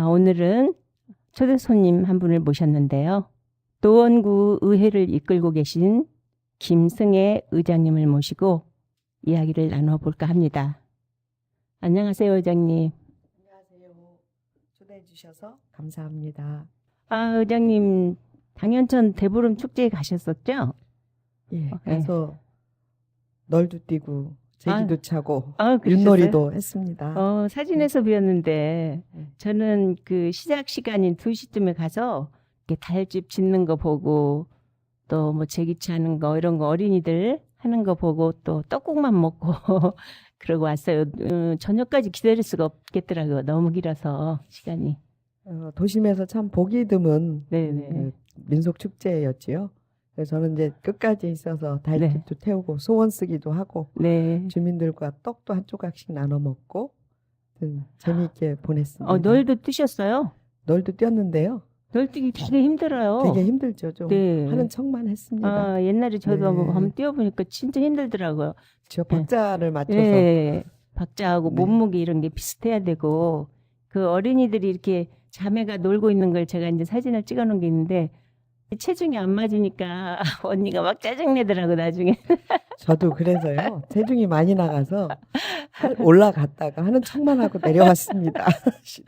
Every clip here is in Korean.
오늘은 초대 손님 한 분을 모셨는데요. 노원구 의회를 이끌고 계신 김승혜 의장님을 모시고 이야기를 나눠볼까 합니다. 안녕하세요, 의장님. 안녕하세요. 초대해 주셔서 감사합니다. 의장님, 당연천 대보름 축제에 가셨었죠? 예, 가서 널도 뛰고 제기도 차고 그러셨어요? 윷놀이도 했습니다. 사진에서 뵈었는데 네. 저는 그 시작 시간인 2시쯤에 가서 이렇게 달집 짓는 거 보고 또 뭐 제기차 하는 거 이런 거 어린이들 하는 거 보고 또 떡국만 먹고 그러고 왔어요. 저녁까지 기다릴 수가 없겠더라고요. 너무 길어서 시간이. 도심에서 참 보기 드문 네네. 그 민속 축제였지요. 그래서 저는 이제 끝까지 있어서 달집도 태우고 소원 쓰기도 하고 네. 주민들과 떡도 한 조각씩 나눠 먹고 재미있게 보냈습니다. 널도 뛰셨어요? 널도 뛰었는데요. 널 뛰기 되게 힘들어요. 되게 힘들죠. 좀 네. 하는 척만 했습니다. 옛날에 저도 네. 한번 뛰어보니까 진짜 힘들더라고요. 저 박자를 맞춰서 네. 박자하고 네. 몸무게 이런 게 비슷해야 되고 그 어린이들이 이렇게 자매가 놀고 있는 걸 제가 이제 사진을 찍어 놓은 게 있는데 체중이 안 맞으니까 언니가 막 짜증내더라고 나중에. 저도 그래서요. 체중이 많이 나가서 올라갔다가 하는 척만 하고 내려왔습니다. 실은.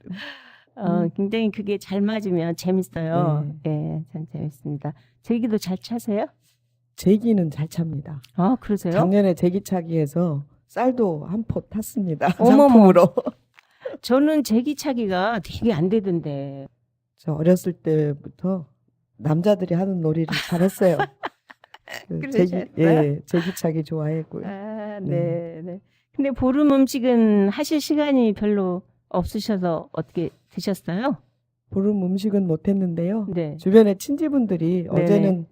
굉장히 그게 잘 맞으면 재밌어요. 네, 참 재밌습니다. 제기도 잘 차세요? 제기는 잘 찹니다. 그러세요? 작년에 제기차기에서 쌀도 한 포 탔습니다. 어머머. 상품으로. 저는 제기 차기가 되게 안 되던데. 저 어렸을 때부터 남자들이 하는 놀이를 잘했어요. 그러셨어요? 제기차기 좋아했고요. 네. 근데 보름 음식은 하실 시간이 별로 없으셔서 어떻게 드셨어요? 보름 음식은 못했는데요. 네. 주변에 친지분들이 네네. 어제는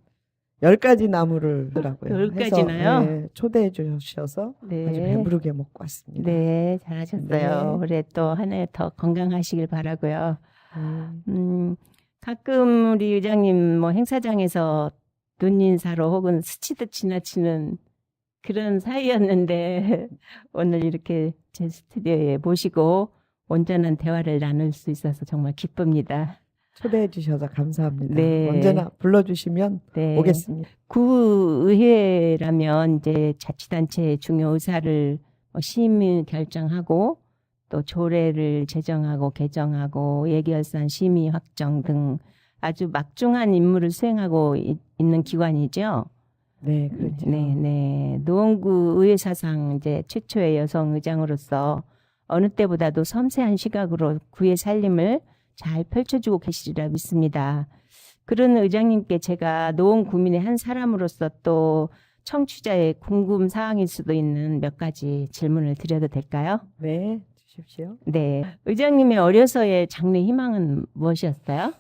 10가지 나무를 더라고요. 10가지나요? 초대해 주셔서 네. 아주 배부르게 먹고 왔습니다. 네, 잘하셨어요. 네. 올해 또 한 해 더 건강하시길 바라고요. 네. 가끔 우리 의장님 뭐 행사장에서 눈인사로 혹은 스치듯 지나치는 그런 사이였는데 오늘 이렇게 제 스튜디오에 모시고 온전한 대화를 나눌 수 있어서 정말 기쁩니다. 초대해 주셔서 감사합니다. 네. 언제나 불러주시면 네. 오겠습니다. 구의회라면 이제 자치단체의 중요 의사를 심의 결정하고 또 조례를 제정하고 개정하고 예결산 심의 확정 등 아주 막중한 임무를 수행하고 있는 기관이죠. 네, 그렇죠. 네. 노원구 의회 사상 이제 최초의 여성 의장으로서 어느 때보다도 섬세한 시각으로 구의 살림을 잘 펼쳐주고 계시리라 믿습니다. 그런 의장님께 제가 노원구민의 한 사람으로서 또 청취자의 궁금 사항일 수도 있는 몇 가지 질문을 드려도 될까요? 네, 주십시오. 네. 의장님의 어려서의 장래 희망은 무엇이었어요?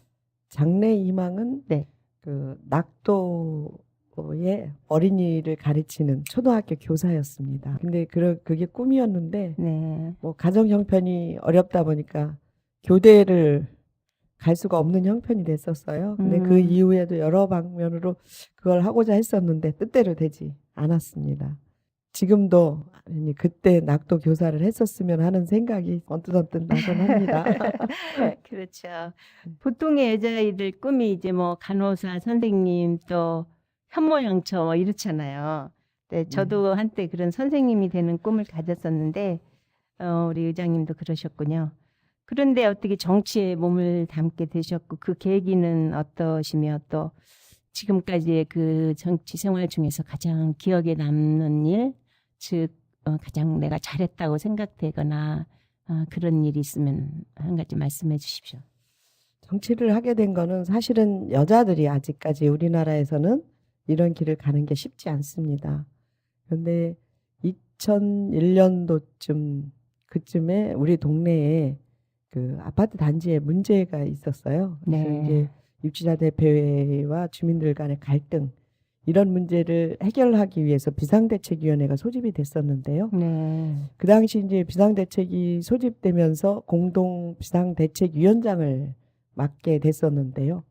장래 희망은 네. 그 낙도의 어린이를 가르치는 초등학교 교사였습니다. 근데 그게 꿈이었는데 네. 뭐 가정 형편이 어렵다 보니까 교대를 갈 수가 없는 형편이 됐었어요. 근데 그 이후에도 여러 방면으로 그걸 하고자 했었는데 뜻대로 되지 않았습니다. 지금도 아니 그때 낙도 교사를 했었으면 하는 생각이 언뜻 나곤 합니다. 그렇죠. 보통의 여자아이들 꿈이 이제 뭐 간호사, 선생님 또 현모양처 뭐 이렇잖아요. 네, 저도 한때 그런 선생님이 되는 꿈을 가졌었는데 우리 의장님도 그러셨군요. 그런데 어떻게 정치에 몸을 담게 되셨고 그 계기는 어떠시며 또 지금까지의 그 정치 생활 중에서 가장 기억에 남는 일, 즉 가장 내가 잘했다고 생각되거나 그런 일이 있으면 한 가지 말씀해 주십시오. 정치를 하게 된 거는 사실은 여자들이 아직까지 우리나라에서는 이런 길을 가는 게 쉽지 않습니다. 그런데 2001년도쯤 그쯤에 우리 동네에 그 아파트 단지에 문제가 있었어요. 그래서 네. 이제 입주자 대표회와 주민들 간의 갈등 이런 문제를 해결하기 위해서 비상대책위원회가 소집이 됐었는데요. 네. 그 당시 이제 비상대책이 소집되면서 공동 비상대책위원장을 맡게 됐었는데요.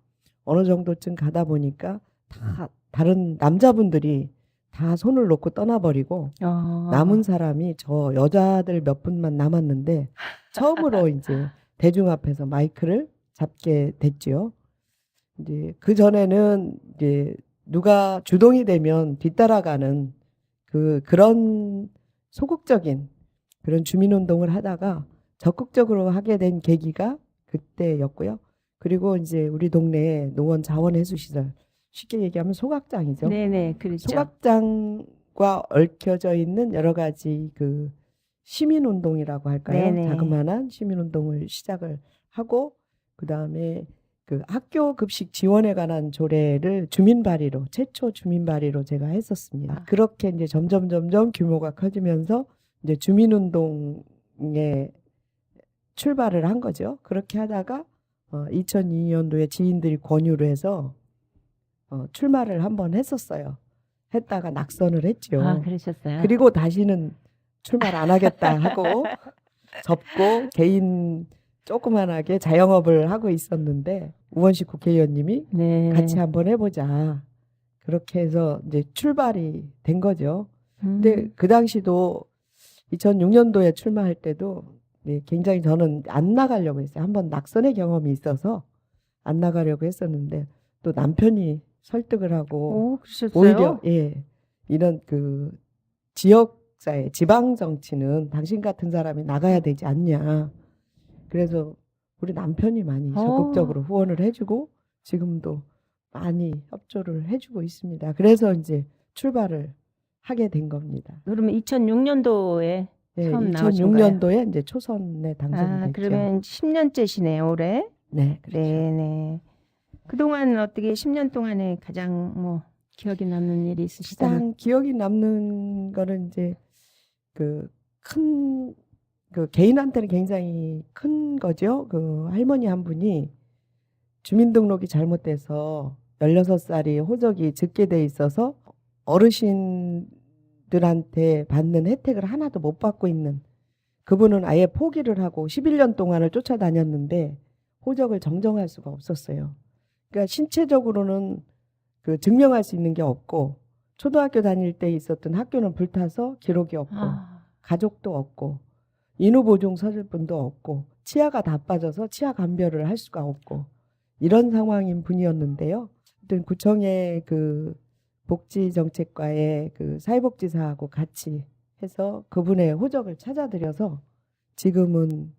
어느 정도쯤 가다 보니까 다 다른 남자분들이 다 손을 놓고 떠나버리고 남은 사람이 저 여자들 몇 분만 남았는데 처음으로 이제 대중 앞에서 마이크를 잡게 됐죠. 이제 그 전에는 이제 누가 주동이 되면 뒤따라가는 그런 소극적인 그런 주민운동을 하다가 적극적으로 하게 된 계기가 그때였고요. 그리고 이제 우리 동네에 노원 자원해수시설, 쉽게 얘기하면 소각장이죠. 네네, 그렇죠. 소각장과 얽혀져 있는 여러 가지 그 시민운동이라고 할까요? 네네. 자그마한 시민운동을 시작을 하고, 그 다음에 그 학교 급식 지원에 관한 조례를 최초 주민 발의로 제가 했었습니다. 아. 그렇게 이제 점점 규모가 커지면서 이제 주민운동에 출발을 한 거죠. 그렇게 하다가 2002년도에 지인들이 권유를 해서 출마를 한번 했었어요. 했다가 낙선을 했죠. 아, 그러셨어요? 그리고 다시는 출마를 안 하겠다 하고 접고 개인 조그만하게 자영업을 하고 있었는데 우원식 국회의원님이 네. 같이 한번 해보자. 그렇게 해서 이제 출발이 된 거죠. 근데 그 당시도 2006년도에 출마할 때도 네, 굉장히 저는 안 나가려고 했어요. 한번 낙선의 경험이 있어서 안 나가려고 했었는데 또 남편이 설득을 하고 오, 그러셨어요? 오히려 이런 그 지역사회 지방 정치는 당신 같은 사람이 나가야 되지 않냐. 그래서 우리 남편이 많이 적극적으로 후원을 해주고 지금도 많이 협조를 해주고 있습니다. 그래서 이제 출발을 하게 된 겁니다. 그러면 2006년도에 네, 처음 나오신 거예요? 2006년도에 이제 초선에 당선됐죠. 그러면 10년째시네요, 올해? 네, 그렇죠. 네네. 그동안 어떻게 10년 동안에 가장 뭐 기억에 남는 일이 있으시다면? 가장 기억이 남는 거는 이제 그 개인한테는 굉장히 큰 거죠. 그 할머니 한 분이 주민등록이 잘못돼서 16살이 호적이 적게 돼 있어서 어르신들한테 받는 혜택을 하나도 못 받고 있는 그분은 아예 포기를 하고 11년 동안을 쫓아다녔는데 호적을 정정할 수가 없었어요. 그러니까 신체적으로는 그 증명할 수 있는 게 없고 초등학교 다닐 때 있었던 학교는 불타서 기록이 없고 가족도 없고 인후보증 서술분도 없고 치아가 다 빠져서 치아 감별을 할 수가 없고 이런 상황인 분이었는데요. 하여튼 구청의 그 복지정책과의 그 사회복지사하고 같이 해서 그분의 호적을 찾아드려서 지금은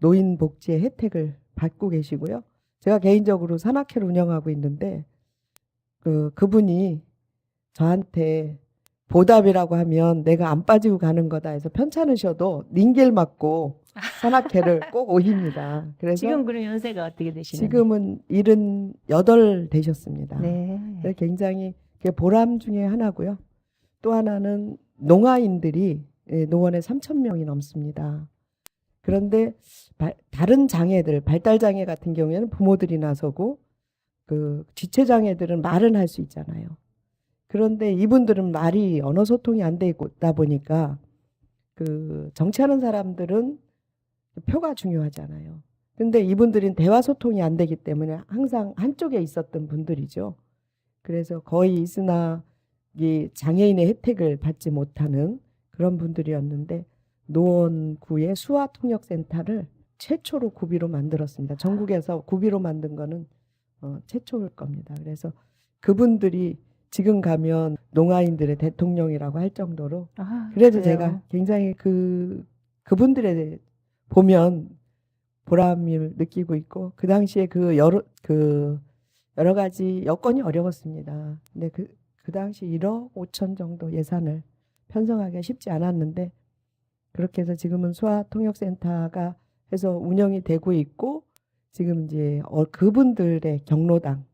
노인복지의 혜택을 받고 계시고요. 제가 개인적으로 산악회를 운영하고 있는데 그분이 저한테 보답이라고 하면 내가 안 빠지고 가는 거다 해서 편찮으셔도 닌겔 맞고 산악회를 꼭 오십니다. 그래서 지금 그럼 연세가 어떻게 되시나요? 지금은 78 되셨습니다. 네. 그래서 굉장히 그게 보람 중에 하나고요. 또 하나는 농아인들이 노원에 3,000명이 넘습니다. 그런데 다른 장애들, 발달장애 같은 경우에는 부모들이 나서고 그 지체장애들은 말은 할 수 있잖아요. 그런데 이분들은 말이 언어 소통이 안 되다 보니까 그 정치하는 사람들은 표가 중요하잖아요. 근데 이분들은 대화 소통이 안 되기 때문에 항상 한쪽에 있었던 분들이죠. 그래서 거의 있으나 이 장애인의 혜택을 받지 못하는 그런 분들이었는데 노원구의 수화통역센터를 최초로 구비로 만들었습니다. 전국에서 구비로 만든 거는 최초일 겁니다. 그래서 그분들이 지금 가면 농아인들의 대통령이라고 할 정도로 그래서 그래요? 제가 굉장히 그분들에 보면 보람을 느끼고 있고 그 당시에 여러 가지 여건이 어려웠습니다. 근데 그 당시 1억 5천 정도 예산을 편성하기가 쉽지 않았는데 그렇게 해서 지금은 수화통역센터가 해서 운영이 되고 있고 지금 이제 그분들의 경로당,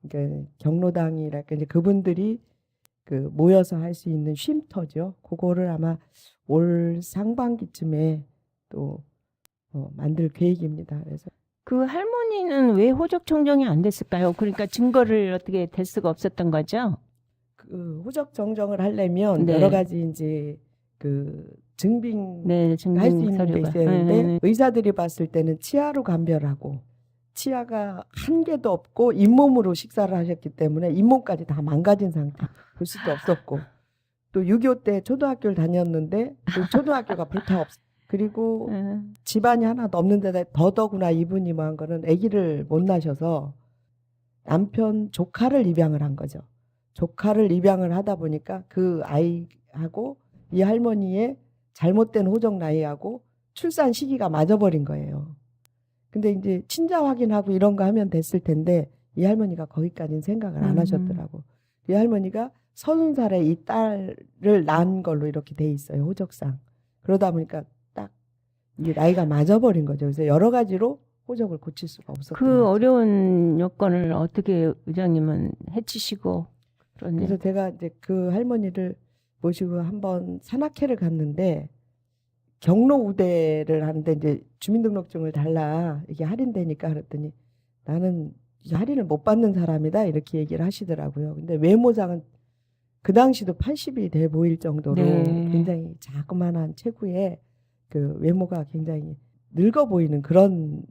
그러니까 경로당이랄까 이제 그분들이 그 모여서 할 수 있는 쉼터죠. 그거를 아마 올 상반기쯤에 또 만들 계획입니다. 그래서 그 할머니는 왜 호적 정정이 안 됐을까요? 그러니까 증거를 어떻게 될 수가 없었던 거죠? 그 호적 정정을 하려면 네. 여러 가지 이제 그 증빙 네, 할 수 증빙 있는 게 서류가. 있어야 되는데 네. 의사들이 봤을 때는 치아로 감별하고 치아가 한 개도 없고 잇몸으로 식사를 하셨기 때문에 잇몸까지 다 망가진 상태. 볼 수도 없었고 또 6.25 때 초등학교를 다녔는데 그 초등학교가 그리고 음. 집안이 하나도 없는데 더더구나 이분이 뭐 한 거는 아기를 못 낳으셔서 남편 조카를 입양을 한 거죠. 조카를 입양을 하다 보니까 그 아이하고 이 할머니의 잘못된 호적 나이하고 출산 시기가 맞아버린 거예요. 근데 이제 친자 확인하고 이런 거 하면 됐을 텐데 이 할머니가 거기까지는 생각을 안 하셨더라고. 이 할머니가 30살에 이 딸을 낳은 걸로 이렇게 돼 있어요. 호적상. 그러다 보니까 딱 이게 나이가 맞아버린 거죠. 그래서 여러 가지로 호적을 고칠 수가 없었던 그 거죠. 어려운 여건을 어떻게 의장님은 해치시고 그러네. 그래서 제가 이제 그 할머니를 모시고 한번 산악회를 갔는데 경로 우대를 하는데 이제 주민등록증을 달라 이게 할인되니까 그랬더니 나는 이 할인을 못 받는 사람이다 이렇게 얘기를 하시더라고요. 근데 외모상은 그 당시도 80이 돼 보일 정도로 네. 굉장히 자그만한 체구에 그 외모가 굉장히 늙어 보이는 그런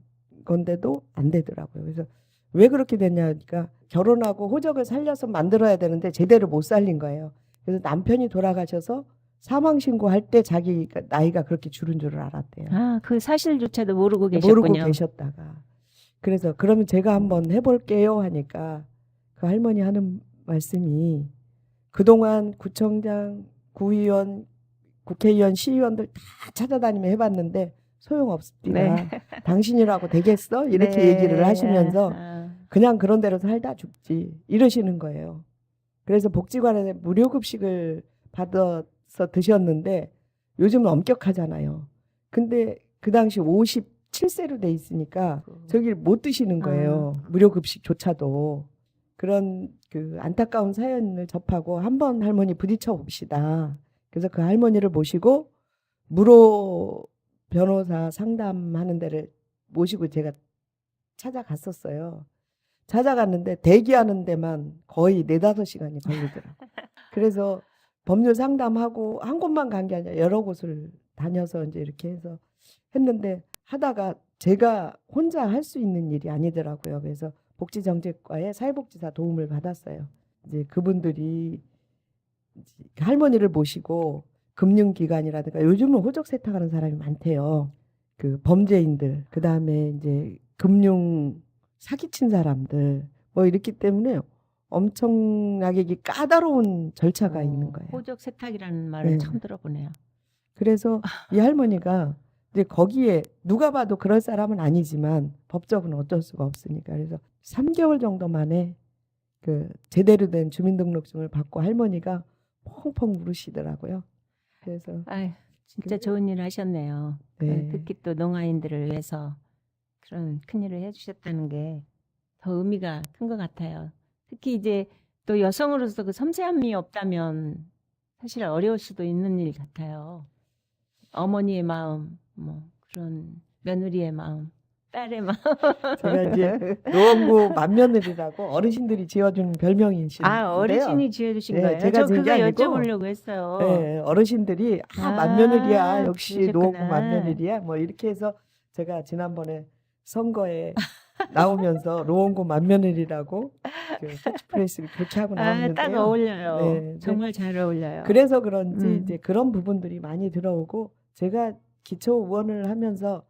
건데도 안 되더라고요. 그래서 왜 그렇게 됐냐니까 결혼하고 호적을 살려서 만들어야 되는데 제대로 못 살린 거예요. 그래서 남편이 돌아가셔서 사망 신고할 때 자기 나이가 그렇게 줄은 줄을 알았대요. 아, 그 사실조차도 모르고 모르고 계셨군요. 계셨다가 그래서 그러면 제가 한번 해볼게요 하니까 그 할머니 하는 말씀이 그동안 구청장, 구의원, 국회의원, 시의원들 다 찾아다니며 해봤는데 소용없습니다. 네. 당신이라고 되겠어? 이렇게 네. 얘기를 하시면서 아, 그냥 그런 대로 살다 죽지 이러시는 거예요. 그래서 복지관에 무료급식을 받아서 드셨는데 요즘은 엄격하잖아요. 근데 그 당시 57세로 돼 있으니까 저기 못 드시는 거예요. 무료급식조차도. 그런 그 안타까운 사연을 접하고 한번 할머니 부딪혀 봅시다. 그래서 그 할머니를 모시고 무료 변호사 상담하는 데를 모시고 제가 찾아갔었어요. 찾아갔는데 대기하는 데만 거의 4-5시간이 걸리더라고요. 그래서 법률 상담하고 한 곳만 간 게 아니라 여러 곳을 다녀서 이제 이렇게 해서 했는데 하다가 제가 혼자 할 수 있는 일이 아니더라고요. 그래서 복지정책과의 사회복지사 도움을 받았어요. 이제 그분들이 할머니를 모시고 금융기관이라든가 요즘은 호적 세탁하는 사람이 많대요. 그 범죄인들, 그 다음에 이제 금융 사기친 사람들 뭐 이렇기 때문에 엄청나게 이게 까다로운 절차가 있는 거예요. 호적 세탁이라는 말을 네. 처음 들어보네요. 그래서 이 할머니가 이제 거기에 누가 봐도 그럴 사람은 아니지만 법적으로 어쩔 수가 없으니까 그래서 3개월 정도 만에 그 제대로 된 주민등록증을 받고 할머니가 펑펑 울으시더라고요. 그래서 아유, 진짜 그래요? 좋은 일 하셨네요. 네. 특히 또 농아인들을 위해서 그런 큰일을 해주셨다는 게 더 의미가 큰 것 같아요. 특히 이제 또 여성으로서 그 섬세함이 없다면 사실 어려울 수도 있는 일 같아요. 어머니의 마음, 뭐 그런 며느리의 마음, 딸의 마음. 제가 이제 노원구 맏며느리라고 어르신들이 지어준 별명이신데요. 아, 어르신이 지어주신 네, 거예요? 제가 저 지은 게 그거 아니고, 여쭤보려고 했어요. 네, 어르신들이 아, 맏며느리야 역시 노원구 그러셨구나. 맏며느리야 뭐 이렇게 해서 제가 지난번에 선거에 나오면서 노원구 맏며느리라고 그 캐치프레이스를 그렇게 하고 아, 나왔는데요. 딱 어울려요. 네, 네. 정말 잘 어울려요. 그래서 그런지 음. 이제 그런 부분들이 많이 들어오고 제가 기초 의원을 하면서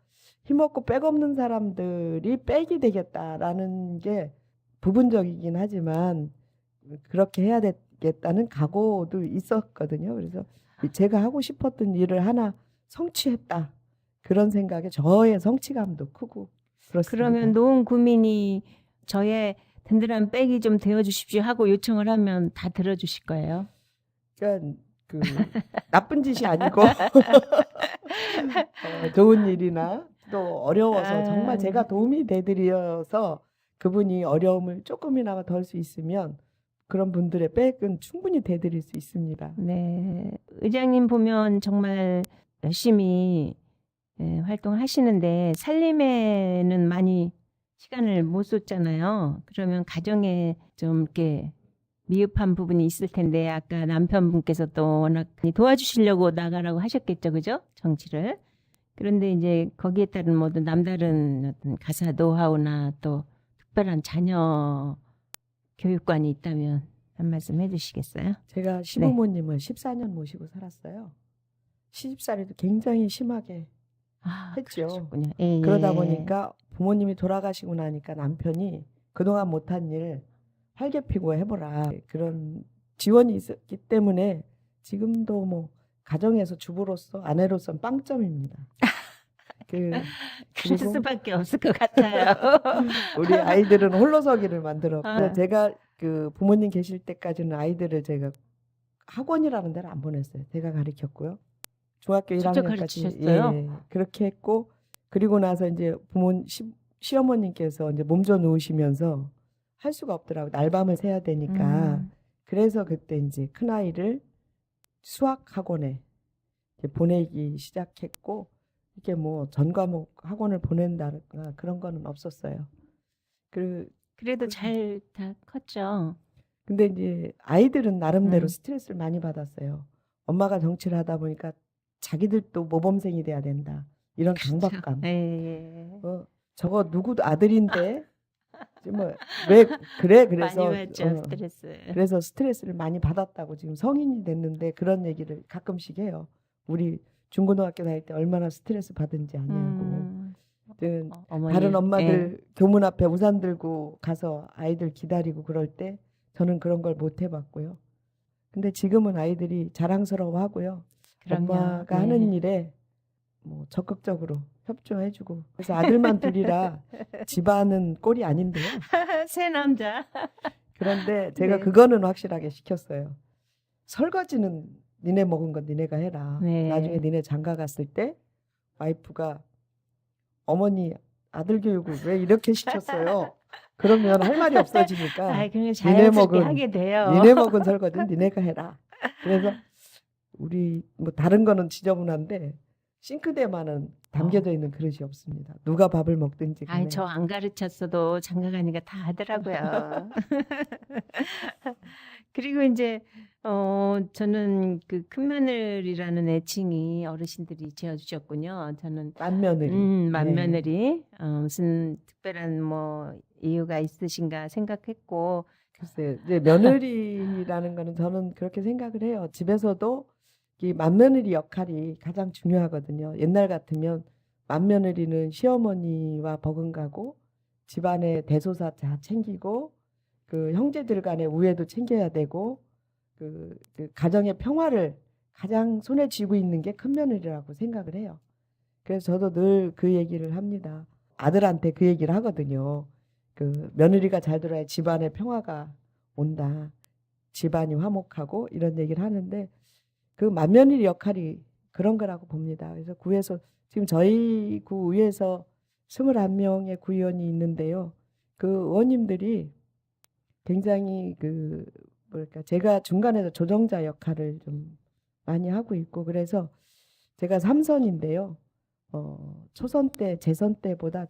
힘없고 백없는 사람들이 백이 되겠다라는 게 부분적이긴 하지만 그렇게 해야 되겠다는 각오도 있었거든요. 그래서 제가 하고 싶었던 일을 하나 성취했다. 그런 생각에 저의 성취감도 크고 그렇습니다. 그러면 노원 구민이 저의 든든한 백이 좀 되어주십시오 하고 요청을 하면 다 들어주실 거예요? 그러니까 그 나쁜 짓이 아니고 좋은 일이나 또 어려워서 정말 제가 도움이 되드려서 그분이 어려움을 조금이나마 덜 수 있으면 그런 분들의 백은 충분히 되드릴 수 있습니다. 네, 의장님 보면 정말 열심히 활동하시는데 살림에는 많이 시간을 못 쏟잖아요. 그러면 가정에 좀 이렇게 미흡한 부분이 있을 텐데 아까 남편분께서 또 워낙 도와주시려고 나가라고 하셨겠죠, 그죠? 정치를. 그런데 이제 거기에 따른 모든 남다른 어떤 가사 노하우나 또 특별한 자녀 교육관이 있다면 한 말씀 해주시겠어요? 제가 시부모님을 14년 모시고 살았어요. 시집살이도 굉장히 심하게 아, 했죠. 그러셨군요. 예, 그러다 예. 보니까 부모님이 돌아가시고 나니까 남편이 그동안 못한 일 활개 피고 해보라. 그런 지원이 있었기 때문에 지금도 뭐 가정에서 주부로서 아내로서는 빵점입니다. 그럴 그리고 수밖에 없을 것 같아요. 우리 아이들은 홀로서기를 만들었고 아. 제가 그 부모님 계실 때까지는 아이들을 제가 학원이라는 데를 안 보냈어요. 제가 가르쳤고요. 중학교 직접 1학년까지 가르치셨어요? 그렇게 했고 그리고 나서 이제 시어머님께서 이제 몸져 누우시면서 할 수가 없더라고. 날밤을 새야 되니까. 그래서 그때 이제 큰아이를 수학 학원에 이제 보내기 시작했고 이게 뭐 전 과목 학원을 보낸다든가 그런 거는 없었어요. 그래도 잘 다 컸죠. 근데 이제 아이들은 나름대로 음. 스트레스를 많이 받았어요. 엄마가 정치를 하다 보니까 자기들도 모범생이 돼야 된다. 이런 강박감. 예. 저거 누구도 아들인데 뭐 왜 그래 많이 그래서 받죠, 스트레스. 그래서 스트레스를 많이 받았다고 지금 성인이 됐는데 그런 얘기를 가끔씩 해요. 우리 중고등학교 다닐 때 얼마나 스트레스 받은지 아냐고. 다른 어머니. 엄마들 교문 앞에 우산 들고 가서 아이들 기다리고 그럴 때 저는 그런 걸 못 해봤고요. 근데 지금은 아이들이 자랑스러워하고요. 그럼요. 엄마가 네. 하는 일에 뭐 적극적으로 협조해주고 그래서 아들만 둘이라 집안은 꼴이 아닌데요. 새 남자. 그런데 제가 네. 그거는 확실하게 시켰어요. 설거지는 니네 먹은 건 니네가 해라. 네. 나중에 니네 장가 갔을 때 와이프가 어머니 아들 교육을 왜 이렇게 시켰어요? 그러면 할 말이 없어지니까 아, 그냥 니네 자연스럽게 먹은 하게 돼요. 니네 먹은 설거지는 니네가 해라. 그래서 우리 뭐 다른 거는 지저분한데 싱크대만은 담겨져 있는 그릇이 없습니다. 누가 밥을 먹든지 간에. 아, 저 안 가르쳤어도 장가 가니까 다 하더라고요. 그리고 이제 저는 그 큰며느리라는 애칭이 어르신들이 지어주셨군요. 저는 맏며느리. 맏며느리 무슨 특별한 뭐 이유가 있으신가 생각했고 글쎄, 이제 며느리라는 거는 저는 그렇게 생각을 해요. 집에서도 이 맏며느리 역할이 가장 중요하거든요. 옛날 같으면 맏며느리는 시어머니와 버금가고 집안의 대소사 다 챙기고 그 형제들 간의 우애도 챙겨야 되고 그 가정의 평화를 가장 손에 쥐고 있는 게 큰며느리라고 생각을 해요. 그래서 저도 늘 그 얘기를 합니다. 아들한테 그 얘기를 하거든요. 그 며느리가 잘 들어야 집안의 평화가 온다. 집안이 화목하고 이런 얘기를 하는데 그 맏며느리 역할이 그런 거라고 봅니다. 그래서 구에서 지금 저희 구에서 21명의 구의원이 있는데요. 그 의원님들이 굉장히 뭐랄까 제가 중간에서 조정자 역할을 좀 많이 하고 있고 그래서 제가 3선인데요. 초선 때, 재선 때보다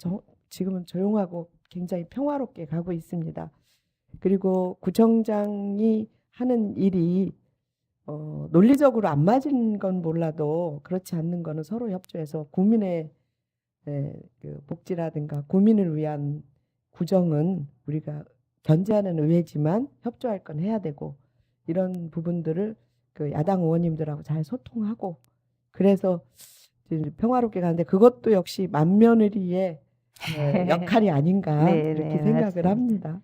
지금은 조용하고 굉장히 평화롭게 가고 있습니다. 그리고 구청장이 하는 일이 논리적으로 안 맞은 건 몰라도 그렇지 않는 거는 서로 협조해서 국민의 그 복지라든가 국민을 위한 구정은 우리가 견제하는 의회지만 협조할 건 해야 되고 이런 부분들을 그 야당 의원님들하고 잘 소통하고 그래서 평화롭게 가는데 그것도 역시 맏며느리의 역할이 아닌가 네, 그렇게 네, 생각을 맞습니다. 합니다.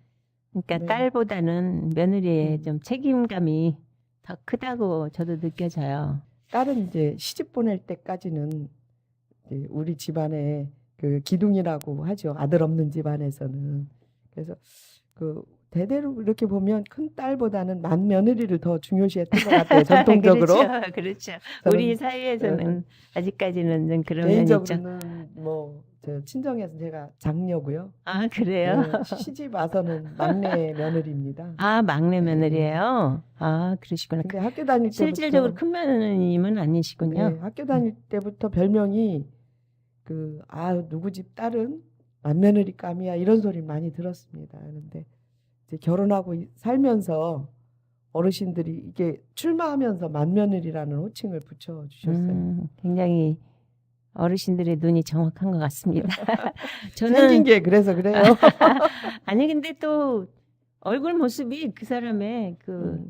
그러니까 네. 딸보다는 며느리의 좀 책임감이 더 크다고 저도 느껴져요. 딸은 이제 시집 보낼 때까지는 이제 우리 집안의 그 기둥이라고 하죠. 아들 없는 집안에서는. 그래서 그 대대로 이렇게 보면 큰 딸보다는 맏며느리를 더 중요시했던 것 같아요. 전통적으로. 그렇죠, 그렇죠. 우리 사회에서는 아직까지는 좀 그런 면이 있죠. 개인적으로는 뭐 저 친정에서 제가 장녀고요. 아, 그래요? 시집 와서는 막내 며느리입니다. 아, 막내 며느리예요? 아, 그러시구나. 근데 학교 다닐 때부터 실질적으로 큰 며느님은 아니시군요. 네, 학교 다닐 때부터 별명이 누구 집 딸은 맏며느리감이야 이런 소리 많이 들었습니다. 그런데 이제 결혼하고 살면서 어르신들이 이게 출마하면서 맏며느리라는 호칭을 붙여주셨어요. 굉장히 어르신들의 눈이 정확한 것 같습니다. 생긴 게 그래서 그래요. 아니 근데 또 얼굴 모습이 그 사람의 그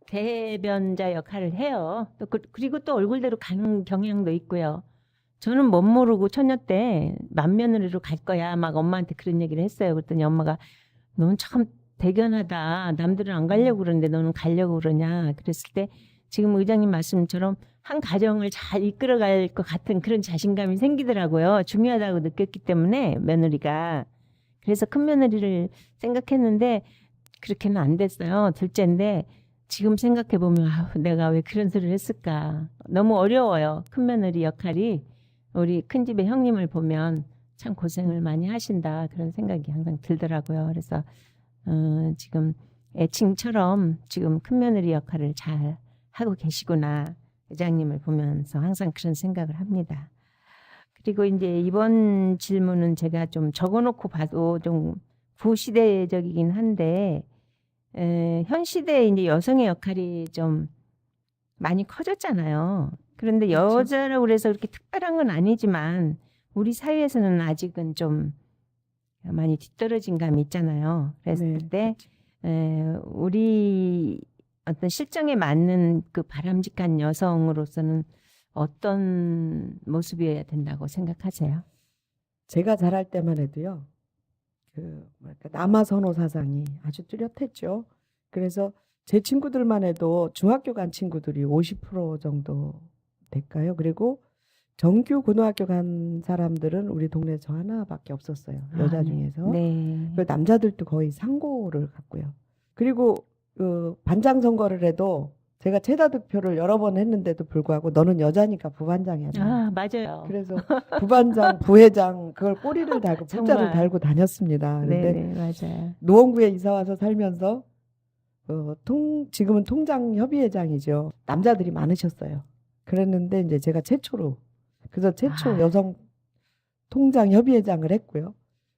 대변자 역할을 해요. 또 그리고 또 얼굴대로 가는 경향도 있고요. 저는 못 모르고 처녀 때 맏며느리로 갈 거야. 막 엄마한테 그런 얘기를 했어요. 그랬더니 엄마가 너는 참 대견하다. 남들은 안 가려고 그러는데 너는 가려고 그러냐. 그랬을 때 지금 의장님 말씀처럼 한 가정을 잘 이끌어갈 것 같은 그런 자신감이 생기더라고요. 중요하다고 느꼈기 때문에 며느리가. 그래서 큰 며느리를 생각했는데 그렇게는 안 됐어요. 둘째인데 지금 생각해 보면 내가 왜 그런 소리를 했을까. 너무 어려워요. 큰 며느리 역할이. 우리 큰 집의 형님을 보면 참 고생을 많이 하신다. 그런 생각이 항상 들더라고요. 그래서 지금 애칭처럼 지금 큰 며느리 역할을 잘 하고 계시구나. 회장님을 보면서 항상 그런 생각을 합니다. 그리고 이제 이번 질문은 제가 좀 적어놓고 봐도 좀 구시대적이긴 한데 현 시대에 이제 여성의 역할이 좀 많이 커졌잖아요. 그런데 그렇죠. 여자라고 그래서 그렇게 특별한 건 아니지만 우리 사회에서는 아직은 좀 많이 뒤떨어진 감이 있잖아요. 그랬을 네, 때 우리 어떤 실정에 맞는 그 바람직한 여성으로서는 어떤 모습이어야 된다고 생각하세요? 제가 자랄 때만 해도요. 남아 선호 사상이 아주 뚜렷했죠. 그래서 제 친구들만 해도 중학교 간 친구들이 50% 정도 될까요? 그리고 정규 고등학교 간 사람들은 우리 동네 저 하나밖에 없었어요. 여자 중에서. 네. 그 남자들도 거의 상고를 갔고요. 그리고 반장 선거를 해도 제가 최다 득표를 여러 번 했는데도 불구하고 너는 여자니까 부반장이야. 맞아요. 그래서 부반장, 부회장 그걸 꼬리를 달고 정말. 붙자를 달고 다녔습니다. 그런데 네, 맞아요. 노원구에 이사 와서 살면서 지금은 통장협의회장이죠. 남자들이 많으셨어요. 그랬는데 이제 제가 최초로 그래서 최초 아. 여성 통장협의회장을 했고요.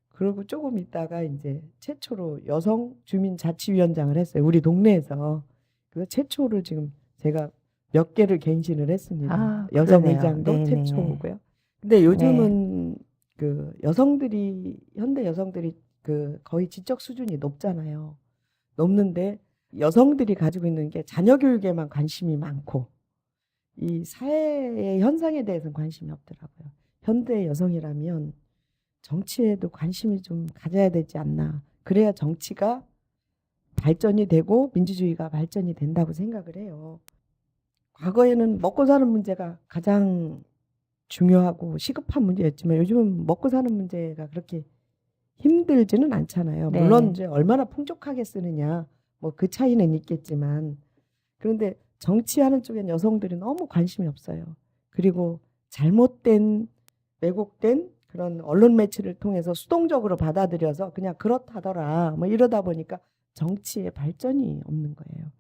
그리고 조금 있다가 이제 최초로 여성 주민자치위원장을 했어요. 우리 동네에서. 그래서 최초를 지금 제가 몇 개를 갱신을 했습니다. 여성 그러네요. 의장도 네, 최초고요. 근데 요즘은 그 여성들이 현대 여성들이 그 거의 지적 수준이 높잖아요. 높는데 여성들이 가지고 있는 게 자녀 교육에만 관심이 많고 이 사회의 현상에 대해서는 관심이 없더라고요. 현대 여성이라면 정치에도 관심이 좀 가져야 되지 않나. 그래야 정치가 발전이 되고 민주주의가 발전이 된다고 생각을 해요. 과거에는 먹고 사는 문제가 가장 중요하고 시급한 문제였지만 요즘은 먹고 사는 문제가 그렇게 힘들지는 않잖아요. 네. 물론 이제 얼마나 풍족하게 쓰느냐 뭐 그 차이는 있겠지만 그런데 정치하는 쪽엔 여성들이 너무 관심이 없어요. 그리고 잘못된 왜곡된 그런 언론 매체를 통해서 수동적으로 받아들여서 그냥 그렇다더라 뭐 이러다 보니까 정치에 발전이 없는 거예요.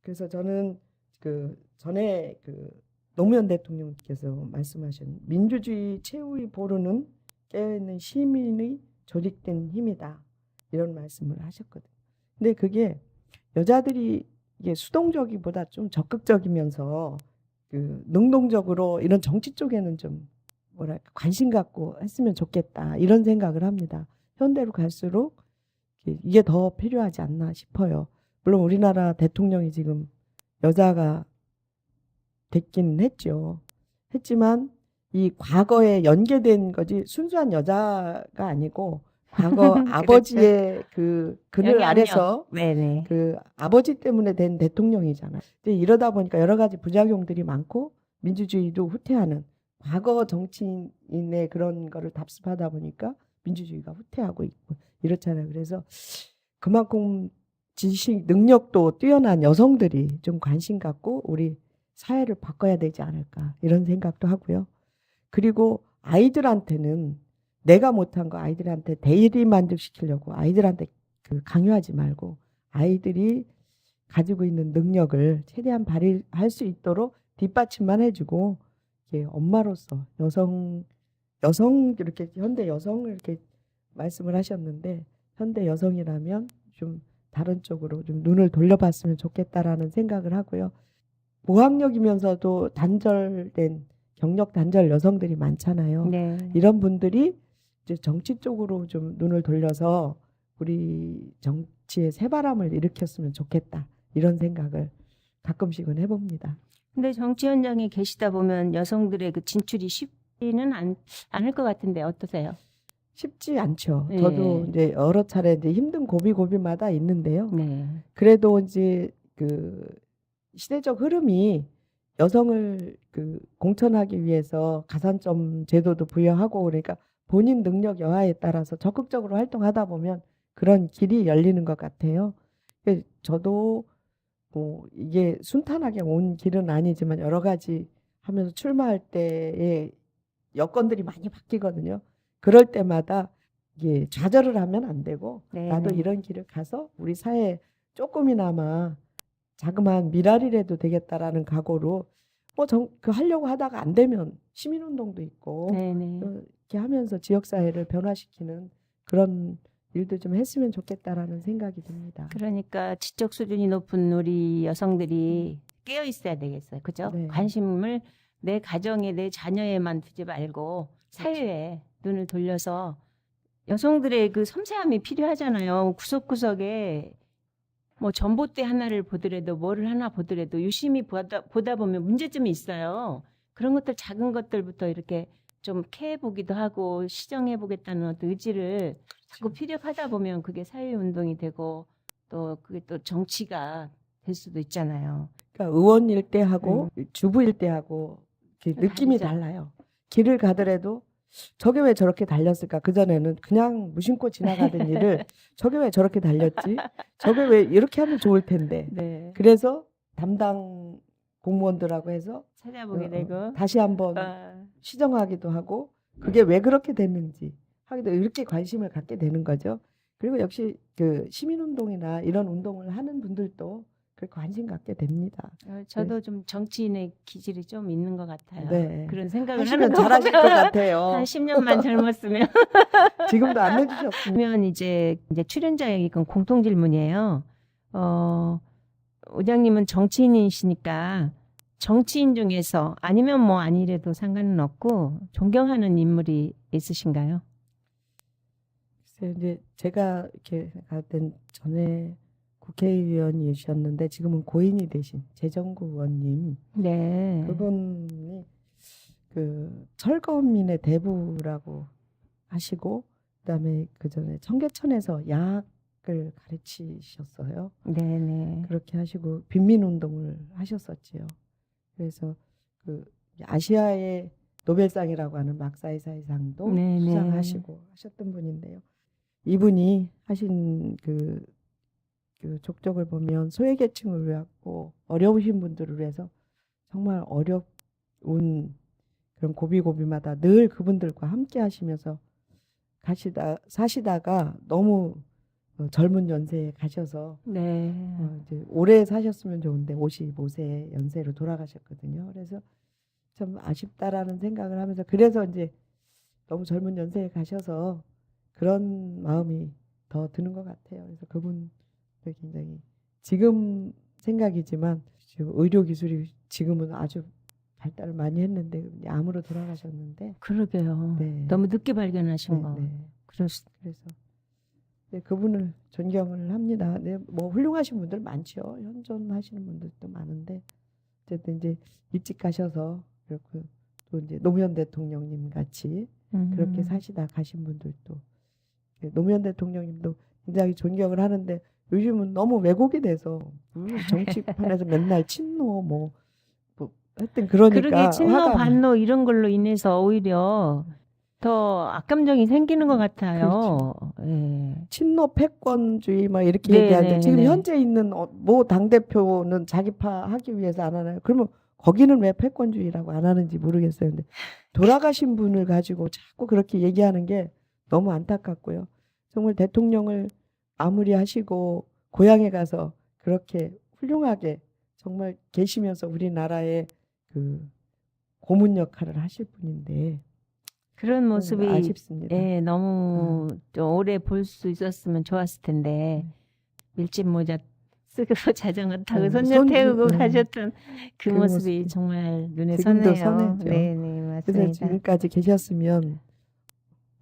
그래서 저는 그 전에 그 노무현 대통령께서 말씀하신 민주주의 최후의 보루는 깨어있는 시민의 조직된 힘이다 이런 말씀을 하셨거든요. 근데 그게 여자들이 이게 수동적이보다 좀 적극적이면서 그 능동적으로 이런 정치 쪽에는 좀 뭐랄까 관심 갖고 했으면 좋겠다 이런 생각을 합니다. 현대로 갈수록 이게 더 필요하지 않나 싶어요. 물론 우리나라 대통령이 지금 여자가 됐긴 했죠. 했지만 이 과거에 연계된 거지 순수한 여자가 아니고 과거 아버지의 그 그늘 영향력. 아래서 네네. 그 아버지 때문에 된 대통령이잖아요. 근데 이러다 보니까 여러 가지 부작용들이 많고 민주주의도 후퇴하는 과거 정치인의 그런 거를 답습하다 보니까 민주주의가 후퇴하고 있고 이렇잖아요. 그래서 그만큼 지식 능력도 뛰어난 여성들이 좀 관심 갖고 우리 사회를 바꿔야 되지 않을까 이런 생각도 하고요. 그리고 아이들한테는 내가 못한 거 아이들한테 대리 만족시키려고 아이들한테 그 강요하지 말고 아이들이 가지고 있는 능력을 최대한 발휘할 수 있도록 뒷받침만 해주고 엄마로서 여성 이렇게 현대 여성을 이렇게 말씀을 하셨는데 현대 여성이라면 좀 다른 쪽으로 좀 눈을 돌려봤으면 좋겠다라는 생각을 하고요. 고학력이면서도 단절된 경력 단절 여성들이 많잖아요. 네. 이런 분들이 이제 정치 쪽으로 좀 눈을 돌려서 우리 정치의 새바람을 일으켰으면 좋겠다. 이런 생각을 가끔씩은 해봅니다. 근데 정치 현장에 계시다 보면 여성들의 그 진출이 쉽지는 않을 것 같은데 어떠세요? 쉽지 않죠. 네. 저도 이제 여러 차례 이제 힘든 고비마다 있는데요. 네. 그래도 이제 그 시대적 흐름이 여성을 그 공천하기 위해서 가산점 제도도 부여하고 그러니까 본인 능력 여하에 따라서 적극적으로 활동하다 보면 그런 길이 열리는 것 같아요. 저도 뭐 이게 순탄하게 온 길은 아니지만 여러 가지 하면서 출마할 때에 여건들이 많이 바뀌거든요. 그럴 때마다 이게 좌절을 하면 안 되고 나도 네네. 이런 길을 가서 우리 사회에 조금이나마 자그마한 미랄이라도 되겠다라는 각오로 그 하려고 하다가 안 되면 시민운동도 있고 네네. 이렇게 하면서 지역사회를 변화시키는 그런 일도 좀 했으면 좋겠다라는 생각이 듭니다. 그러니까 지적 수준이 높은 우리 여성들이 깨어 있어야 되겠어요. 그죠? 네. 관심을 내 가정에 내 자녀에만 두지 말고 사회에 눈을 돌려서 여성들의 그 섬세함이 필요하잖아요. 구석구석에 뭐 전봇대 하나를 보더라도 뭐를 하나 보더라도 유심히 보다 보면 문제점이 있어요. 그런 것들 작은 것들부터 이렇게 좀 캐 보기도 하고 시정해 보겠다는 어떤 의지를 자꾸 피력하다 보면 그게 사회 운동이 되고 또 그게 또 정치가 될 수도 있잖아요. 그러니까 의원일 때하고 주부일 때하고 이렇게 느낌이 다르죠. 달라요. 길을 가더라도 저게 왜 저렇게 달렸을까? 그전에는 그냥 무심코 지나가던 일을 저게 왜 저렇게 달렸지? 저게 왜 이렇게 하면 좋을 텐데. 네. 그래서 담당 공무원들하고 해서 찾아보게 되고 다시 한번 어, 시정하기도 하고 그게 왜 그렇게 됐는지 하기도 이렇게 관심을 갖게 되는 거죠. 그리고 역시 그 시민운동이나 이런 운동을 하는 분들도 그 관심 갖게 됩니다. 저도 좀 정치인의 기질이 좀 있는 것 같아요. 네. 그런 생각을 하시면 하는 거 잘하실 것 보면 같아요. 한 10년만 젊었으면. 지금도 안 해주셨습니다. 그러면 이제 출연자에게 이건 공통 질문이에요. 의장님은 정치인이시니까 정치인 중에서 아니면 뭐 아니래도 상관은 없고 존경하는 인물이 있으신가요? 글쎄요, 이제 제가 이렇게 갈 땐 전에 국회의원이셨는데 지금은 고인이 되신 재정구 의원님 네. 그분이 그 철거민의 대부라고 하시고 그다음에 그 전에 청계천에서 야학을 가르치셨어요. 네네. 그렇게 하시고 빈민운동을 하셨었지요. 그래서 그 아시아의 노벨상이라고 하는 막사이사이상도 네네. 수상하시고 하셨던 분인데요. 이분이 하신 그 족적을 보면 소외계층을 위하고 어려우신 분들을 위해서 정말 어려운 그런 고비고비마다 늘 그분들과 함께 하시면서 사시다가 너무 젊은 연세에 가셔서 네. 이제 오래 사셨으면 좋은데 55세 연세로 돌아가셨거든요. 그래서 참 아쉽다라는 생각을 하면서 그래서 이제 너무 젊은 연세에 가셔서 그런 마음이 더 드는 것 같아요. 그래서 그분들 굉장히 지금 생각이지만 지금 의료 기술이 지금은 아주 발달을 많이 했는데 암으로 돌아가셨는데 그러게요. 네. 너무 늦게 발견하신 거. 네. 그래서 네, 그분을 존경을 합니다. 네, 뭐 훌륭하신 분들 많죠. 현존하시는 분들도 많은데 어쨌든 이제 일찍 가셔서 그렇고 또 이제 노무현 대통령님 같이 그렇게 사시다 가신 분들도 노무현 대통령님도 굉장히 존경을 하는데 요즘은 너무 왜곡이 돼서 정치판에서 맨날 친노 뭐 하여튼 그러게 그러니까 친노 화가 반노 이런 걸로 인해서 오히려 더 악감정이 생기는 것 같아요. 예. 친노 패권주의 막 이렇게 네, 얘기하는데 네, 지금 네. 현재 있는 모 당대표는 자기파 하기 위해서 안 하나요? 그러면 거기는 왜 패권주의라고 안 하는지 모르겠어요. 근데 돌아가신 분을 가지고 자꾸 그렇게 얘기하는 게 너무 안타깝고요. 정말 대통령을 마무리하시고 고향에 가서 그렇게 훌륭하게 정말 계시면서 우리나라의 그 고문 역할을 하실 분인데 그런 모습이 아쉽습니다. 예, 너무 좀 오래 볼 수 있었으면 좋았을 텐데 밀짚 모자 쓰고 자전거 타고 손녀 태우고 가셨던 그 모습이 모습이 정말 눈에 지금도 선해요. 선해죠. 네, 그래서 맞습니다. 지금까지 계셨으면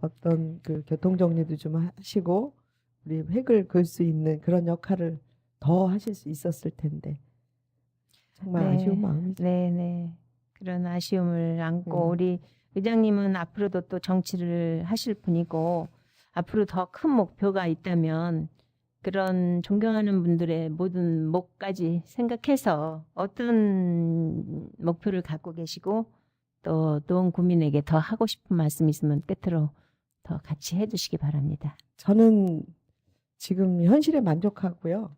어떤 그 교통 정리도 좀 하시고 우리 획을 그을 수 있는 그런 역할을 더 하실 수 있었을 텐데 정말 아쉬운 마음이죠. 네. 그런 아쉬움을 안고 우리 의장님은 앞으로도 또 정치를 하실 분이고 앞으로 더 큰 목표가 있다면 그런 존경하는 분들의 모든 목까지 생각해서 어떤 목표를 갖고 계시고 또 노원 구민에게 더 하고 싶은 말씀 있으면 끝으로 더 같이 해주시기 바랍니다. 저는 지금 현실에 만족하고요.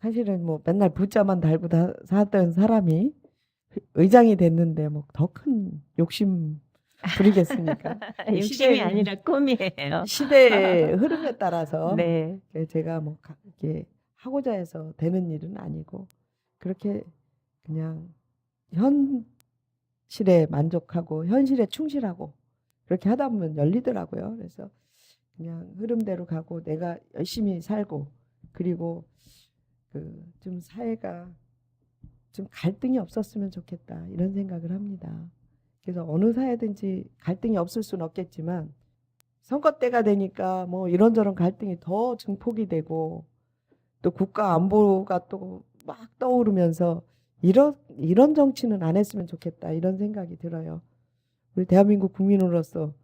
사실은 뭐 맨날 붙자만 달고 살던 사람이 의장이 됐는데 뭐 더 큰 욕심 부리겠습니까? 욕심이 아니라 꿈이에요. 시대의 흐름에 따라서 네. 제가 뭐 이렇게 하고자 해서 되는 일은 아니고 그렇게 그냥 현실에 만족하고 현실에 충실하고 그렇게 하다 보면 열리더라고요. 그래서 그냥 흐름대로 가고 내가 열심히 살고 그리고 그 좀 사회가 좀 갈등이 없었으면 좋겠다 이런 생각을 합니다. 그래서 어느 사회든지 갈등이 없을 수는 없겠지만 선거 때가 되니까 뭐 이런저런 갈등이 더 증폭이 되고 또 국가 안보가 또 막 떠오르면서 이런 정치는 안 했으면 좋겠다 이런 생각이 들어요. 우리 대한민국 국민으로서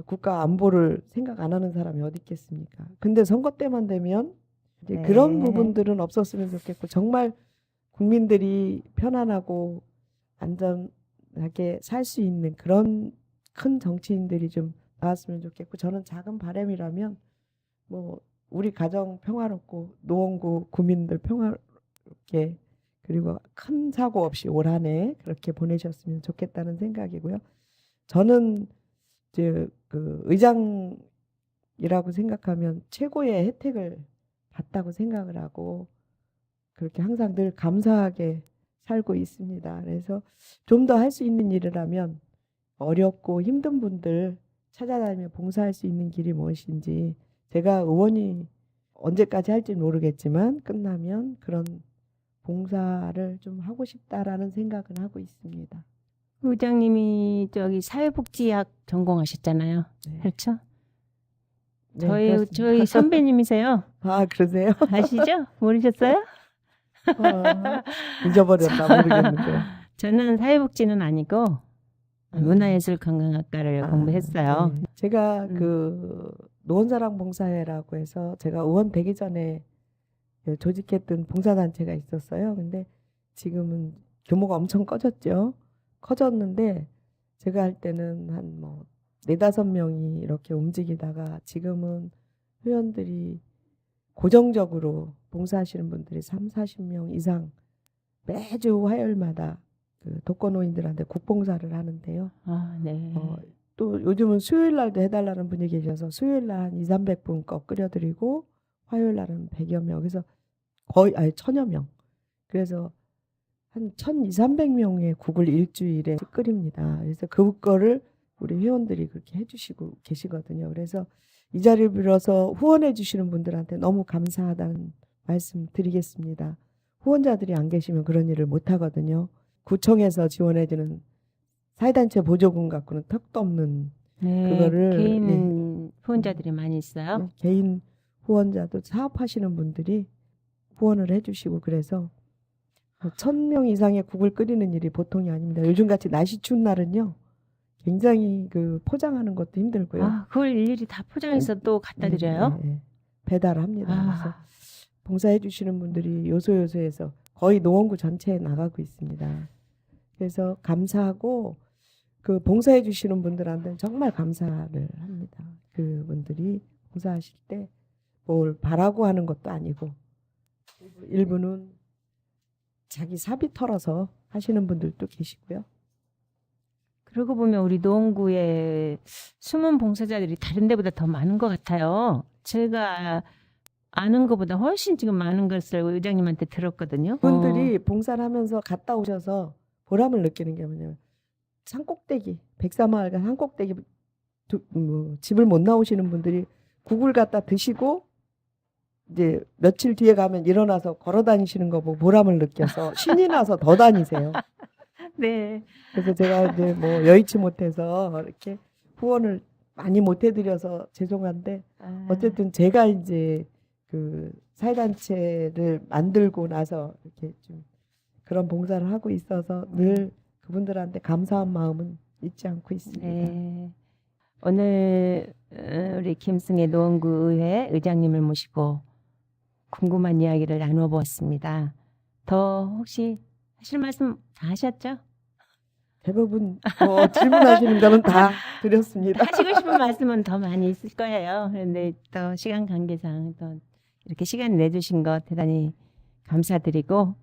국가 안보를 생각 안 하는 사람이 어디 있겠습니까? 근데 선거 때만 되면 이제 네. 그런 부분들은 없었으면 좋겠고 정말 국민들이 편안하고 안전하게 살 수 있는 그런 큰 정치인들이 좀 나왔으면 좋겠고 저는 작은 바람이라면 뭐 우리 가정 평화롭고 노원구 구민들 평화롭게 그리고 큰 사고 없이 올 한 해 그렇게 보내셨으면 좋겠다는 생각이고요. 저는 이제 그 의장이라고 생각하면 최고의 혜택을 받다고 생각을 하고 그렇게 항상 늘 감사하게 살고 있습니다. 그래서 좀 더 할 수 있는 일을 하면 어렵고 힘든 분들 찾아다니며 봉사할 수 있는 길이 무엇인지 제가 의원이 언제까지 할지 모르겠지만 끝나면 그런 봉사를 좀 하고 싶다라는 생각은 하고 있습니다. 의장님이 저기 사회복지학 전공하셨잖아요. 네. 그렇죠? 네, 저희 선배님이세요. 아 그러세요? 아시죠? 모르셨어요? 잊어버렸나 모르겠는데. 저는 사회복지는 아니고 문화예술관광학과를 공부했어요. 네. 제가 음. 그 노원사랑봉사회라고 해서 제가 의원 되기 전에 조직했던 봉사단체가 있었어요. 근데 지금은 규모가 엄청 커졌는데 제가 할 때는 한 뭐 4-5명이 이렇게 움직이다가 지금은 회원들이 고정적으로 봉사하시는 분들이 30-40명 이상 매주 화요일마다 그 독거노인들한테 국봉사를 하는데요. 아, 네. 또 요즘은 수요일 날도 해달라는 분이 계셔서 수요일 날 한 200-300분 거 끓여드리고 화요일 날은 100여 명 그래서 거의 1000여 명 그래서 한 1200-300명의 국을 일주일에 끓입니다. 그래서 그거를 우리 회원들이 그렇게 해주시고 계시거든요. 그래서 이 자리를 빌어서 후원해 주시는 분들한테 너무 감사하다는 말씀 드리겠습니다. 후원자들이 안 계시면 그런 일을 못 하거든요. 구청에서 지원해 주는 사회단체 보조금 갖고는 턱도 없는 네, 그거를 개인 후원자들이 많이 있어요. 개인 후원자도 사업하시는 분들이 후원을 해주시고 그래서 1000명 이상의 국을 끓이는 일이 보통이 아닙니다. 요즘같이 날씨 추운 날은요. 굉장히 그 포장하는 것도 힘들고요. 아, 그걸 일일이 다 포장해서 또 갖다 드려요? 네. 배달합니다. 그래서 아, 봉사해 주시는 분들이 요소요소에서 거의 노원구 전체에 나가고 있습니다. 그래서 감사하고 그 봉사해 주시는 분들한테는 정말 감사를 합니다. 그분들이 봉사하실 때 뭘 바라고 하는 것도 아니고 일부는 자기 사비 털어서 하시는 분들도 계시고요. 그러고 보면 우리 노원구에 숨은 봉사자들이 다른 데보다 더 많은 것 같아요. 제가 아는 것보다 훨씬 지금 많은 것을 의장님한테 들었거든요. 분들이 봉사를 하면서 갔다 오셔서 보람을 느끼는 게 뭐냐면 산꼭대기 백사마을 산꼭대기 집을 못 나오시는 분들이 국을 갖다 드시고 이제 며칠 뒤에 가면 일어나서 걸어 다니시는 거 보고 보람을 느껴서 신이 나서 더 다니세요. 네. 그래서 제가 이제 뭐 여의치 못해서 이렇게 후원을 많이 못 해드려서 죄송한데 어쨌든 제가 이제 그 사회단체를 만들고 나서 이렇게 좀 그런 봉사를 하고 있어서 늘 그분들한테 감사한 마음은 잊지 않고 있습니다. 네. 오늘 우리 김승혜 노원구 의회 의장님을 모시고 궁금한 이야기를 나누어 보았습니다. 더 혹시 하실 말씀 다 하셨죠? 대부분 질문하시는 거는 다 드렸습니다. 하시고 싶은 말씀은 더 많이 있을 거예요. 그런데 또 시간 관계상 또 이렇게 시간 내주신 것 대단히 감사드리고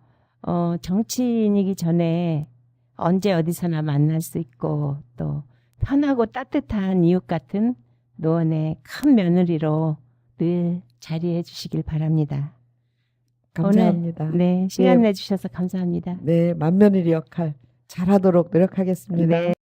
정치인이기 전에 언제 어디서나 만날 수 있고 또 편하고 따뜻한 이웃 같은 노원의 큰 며느리로 늘 자리해 주시길 바랍니다. 감사합니다. 오늘, 네, 시간 네. 내주셔서 감사합니다. 네, 맏며느리 역할 잘하도록 노력하겠습니다. 네.